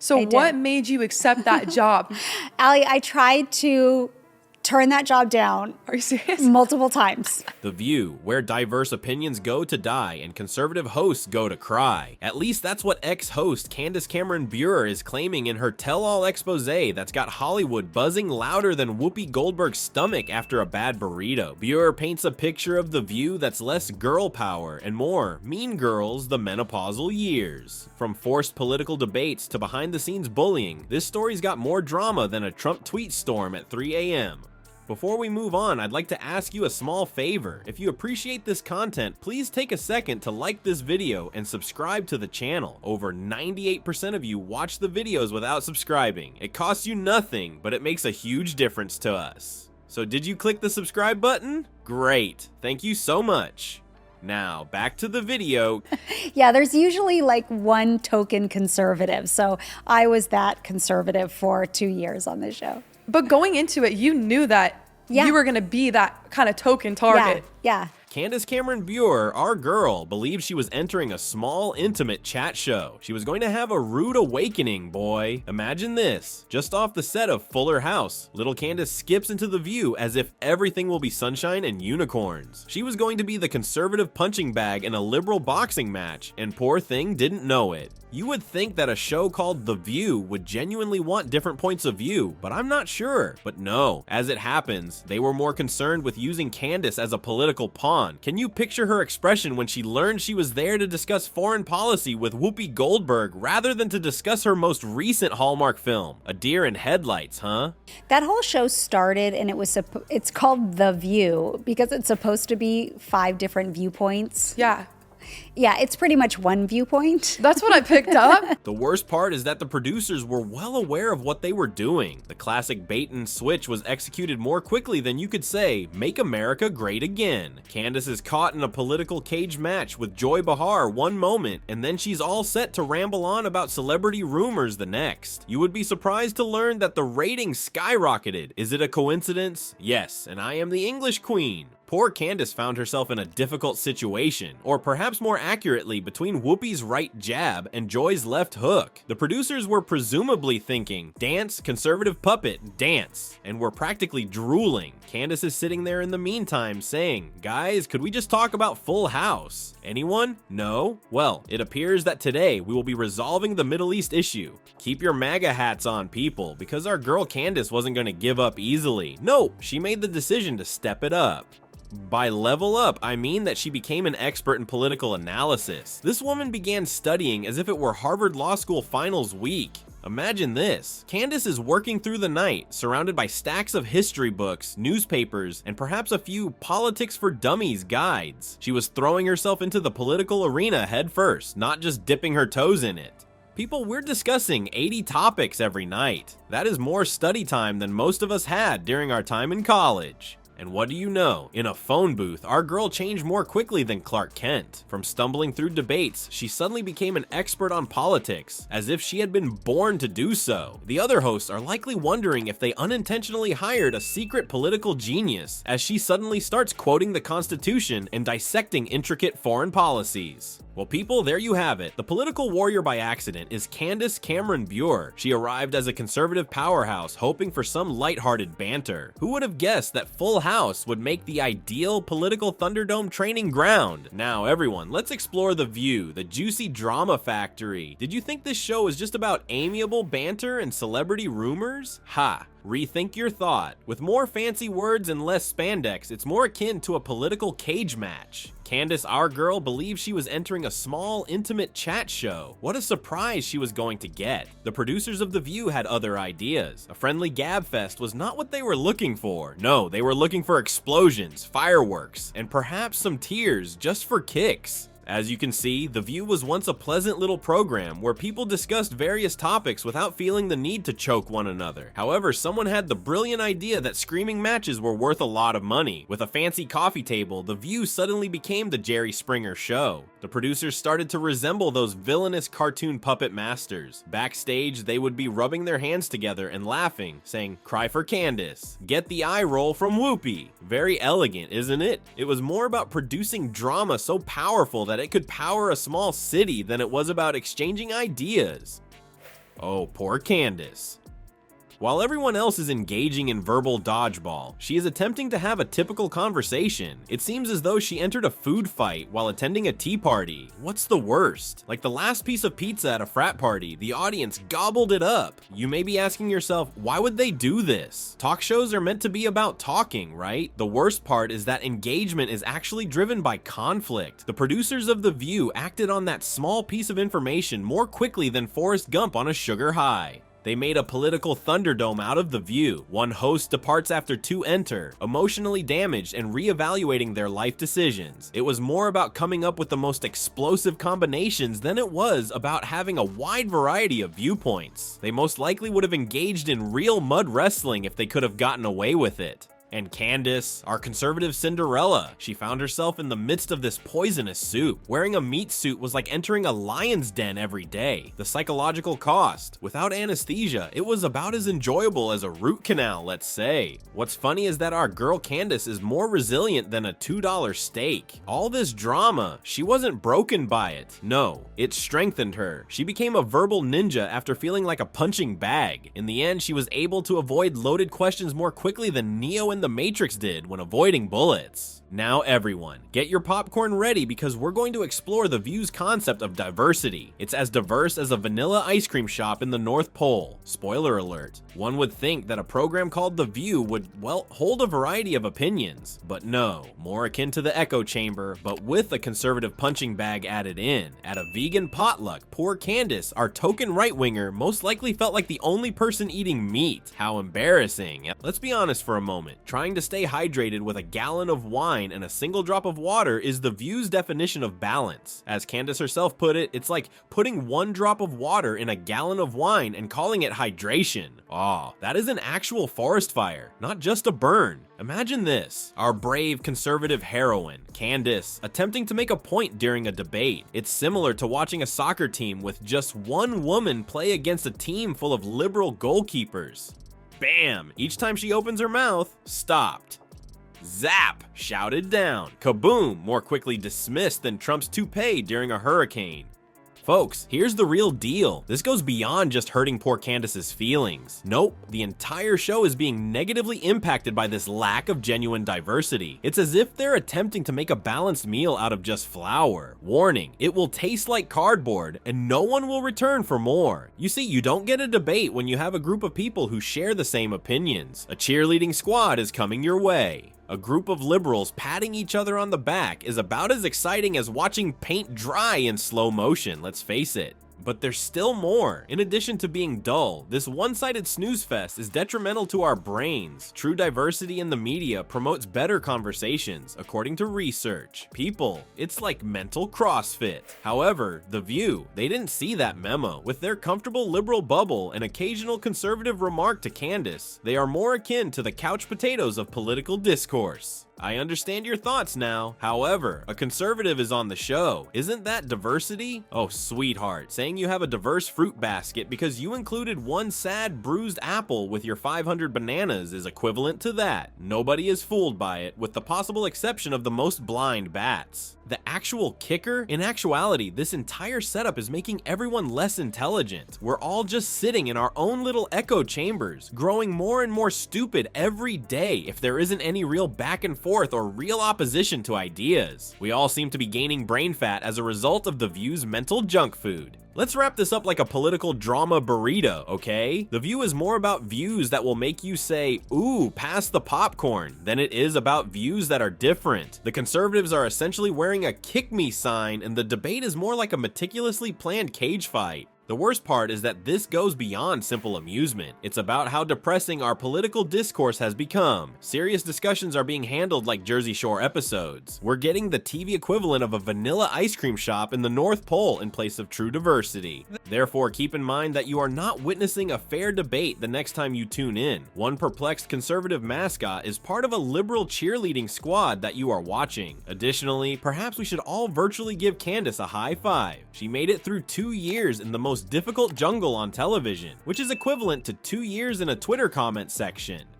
So what made you accept that job? Allie, I tried to turn that job down. Are you serious? Multiple times. The View, where diverse opinions go to die and conservative hosts go to cry. At least that's what ex-host Candace Cameron Bure is claiming in her tell-all expose that's got Hollywood buzzing louder than Whoopi Goldberg's stomach after a bad burrito. Bure paints a picture of The View that's less girl power and more Mean Girls, the menopausal years. From forced political debates to behind-the-scenes bullying, this story's got more drama than a Trump tweet storm at 3 a.m. Before we move on, I'd like to ask you a small favor. If you appreciate this content, please take a second to like this video and subscribe to the channel. Over 98% of you watch the videos without subscribing. It costs you nothing, but it makes a huge difference to us. So did you click the subscribe button? Great, thank you so much. Now, back to the video. Yeah, there's usually like one token conservative. So I was that conservative for 2 years on this show. But going into it, you knew that you were going to be that kind of token target. Yeah. Candace Cameron Bure, our girl, believed she was entering a small, intimate chat show. She was going to have a rude awakening, boy. Imagine this. Just off the set of Fuller House, little Candace skips into The View as if everything will be sunshine and unicorns. She was going to be the conservative punching bag in a liberal boxing match, and poor thing didn't know it. You would think that a show called The View would genuinely want different points of view, but I'm not sure. But no, as it happens, they were more concerned with using Candace as a political pawn. Can you picture her expression when she learned she was there to discuss foreign policy with Whoopi Goldberg rather than to discuss her most recent Hallmark film, A Deer in Headlights, huh? That whole show started and it's called The View because it's supposed to be 5 different viewpoints. Yeah, it's pretty much one viewpoint. That's what I picked up. The worst part is that the producers were well aware of what they were doing. The classic bait and switch was executed more quickly than you could say, "Make America Great Again." Candace is caught in a political cage match with Joy Behar one moment, and then she's all set to ramble on about celebrity rumors the next. You would be surprised to learn that the ratings skyrocketed. Is it a coincidence? Yes, and I am the English queen. Poor Candace found herself in a difficult situation, or perhaps more accurately, between Whoopi's right jab and Joy's left hook. The producers were presumably thinking, dance, conservative puppet, dance, and were practically drooling. Candace is sitting there in the meantime saying, guys, could we just talk about Full House? Anyone? No? Well, it appears that today we will be resolving the Middle East issue. Keep your MAGA hats on, people, because our girl Candace wasn't going to give up easily. No, she made the decision to step it up. By level up, I mean that she became an expert in political analysis. This woman began studying as if it were Harvard Law School finals week. Imagine this. Candace is working through the night, surrounded by stacks of history books, newspapers, and perhaps a few Politics for Dummies guides. She was throwing herself into the political arena head first, not just dipping her toes in it. People, we're discussing 80 topics every night. That is more study time than most of us had during our time in college. And what do you know? In a phone booth, our girl changed more quickly than Clark Kent. From stumbling through debates, she suddenly became an expert on politics, as if she had been born to do so. The other hosts are likely wondering if they unintentionally hired a secret political genius, as she suddenly starts quoting the Constitution and dissecting intricate foreign policies. Well, people, there you have it. The political warrior by accident is Candace Cameron Bure. She arrived as a conservative powerhouse, hoping for some lighthearted banter. Who would have guessed that Full House would make the ideal political Thunderdome training ground? Now, everyone, let's explore The View, the juicy drama factory. Did you think this show was just about amiable banter and celebrity rumors? Ha! Rethink your thought. With more fancy words and less spandex, it's more akin to a political cage match. Candace, our girl, believed she was entering a small, intimate chat show. What a surprise she was going to get. The producers of The View had other ideas. A friendly gab fest was not what they were looking for. No, they were looking for explosions, fireworks, and perhaps some tears just for kicks. As you can see, The View was once a pleasant little program where people discussed various topics without feeling the need to choke one another. However, someone had the brilliant idea that screaming matches were worth a lot of money. With a fancy coffee table, The View suddenly became the Jerry Springer show. The producers started to resemble those villainous cartoon puppet masters. Backstage, they would be rubbing their hands together and laughing, saying, "Cry for Candace. Get the eye roll from Whoopi." Very elegant, isn't it? It was more about producing drama so powerful that it could power a small city than it was about exchanging ideas. Oh, poor Candace. While everyone else is engaging in verbal dodgeball, she is attempting to have a typical conversation. It seems as though she entered a food fight while attending a tea party. What's the worst? Like the last piece of pizza at a frat party, the audience gobbled it up. You may be asking yourself, why would they do this? Talk shows are meant to be about talking, right? The worst part is that engagement is actually driven by conflict. The producers of The View acted on that small piece of information more quickly than Forrest Gump on a sugar high. They made a political thunderdome out of The View. One host departs after two enter, emotionally damaged and reevaluating their life decisions. It was more about coming up with the most explosive combinations than it was about having a wide variety of viewpoints. They most likely would have engaged in real mud wrestling if they could have gotten away with it. And Candace, our conservative Cinderella, she found herself in the midst of this poisonous soup. Wearing a meat suit was like entering a lion's den every day. The psychological cost. Without anesthesia, it was about as enjoyable as a root canal, let's say. What's funny is that our girl Candace is more resilient than a $2 steak. All this drama, she wasn't broken by it. No, it strengthened her. She became a verbal ninja after feeling like a punching bag. In the end, she was able to avoid loaded questions more quickly than Neo in The Matrix did when avoiding bullets. Now everyone, get your popcorn ready because we're going to explore The View's concept of diversity. It's as diverse as a vanilla ice cream shop in the North Pole. Spoiler alert. One would think that a program called The View would, well, hold a variety of opinions. But no, more akin to the echo chamber, but with a conservative punching bag added in. At a vegan potluck, poor Candace, our token right-winger, most likely felt like the only person eating meat. How embarrassing. Let's be honest for a moment. Trying to stay hydrated with a gallon of wine and a single drop of water is The View's definition of balance. As Candace herself put it, it's like putting one drop of water in a gallon of wine and calling it hydration. Aw, that is an actual forest fire, not just a burn. Imagine this, our brave conservative heroine, Candace, attempting to make a point during a debate. It's similar to watching a soccer team with just one woman play against a team full of liberal goalkeepers. Bam! Each time she opens her mouth, stopped. Zap! Shouted down. Kaboom! More quickly dismissed than Trump's toupee during a hurricane. Folks, here's the real deal. This goes beyond just hurting poor Candace's feelings. Nope, the entire show is being negatively impacted by this lack of genuine diversity. It's as if they're attempting to make a balanced meal out of just flour. Warning, it will taste like cardboard and no one will return for more. You see, you don't get a debate when you have a group of people who share the same opinions. A cheerleading squad is coming your way. A group of liberals patting each other on the back is about as exciting as watching paint dry in slow motion, let's face it. But there's still more. In addition to being dull, this one-sided snooze fest is detrimental to our brains. True diversity in the media promotes better conversations, according to research. People, it's like mental CrossFit. However, The View, they didn't see that memo. With their comfortable liberal bubble and occasional conservative remark to Candace, they are more akin to the couch potatoes of political discourse. I understand your thoughts now. However, a conservative is on the show. Isn't that diversity? Oh, sweetheart, saying you have a diverse fruit basket because you included one sad, bruised apple with your 500 bananas is equivalent to that. Nobody is fooled by it, with the possible exception of the most blind bats. The actual kicker? In actuality, this entire setup is making everyone less intelligent. We're all just sitting in our own little echo chambers, growing more and more stupid every day if there isn't any real back and forth or real opposition to ideas. We all seem to be gaining brain fat as a result of The View's mental junk food. Let's wrap this up like a political drama burrito, okay? The View is more about views that will make you say, ooh, pass the popcorn, than it is about views that are different. The conservatives are essentially wearing a kick me sign, and the debate is more like a meticulously planned cage fight. The worst part is that this goes beyond simple amusement. It's about how depressing our political discourse has become. Serious discussions are being handled like Jersey Shore episodes. We're getting the TV equivalent of a vanilla ice cream shop in the North Pole in place of true diversity. Therefore, keep in mind that you are not witnessing a fair debate the next time you tune in. One perplexed conservative mascot is part of a liberal cheerleading squad that you are watching. Additionally, perhaps we should all virtually give Candace a high five. She made it through 2 years in the most difficult jungle on television, which is equivalent to 2 years in a Twitter comment section.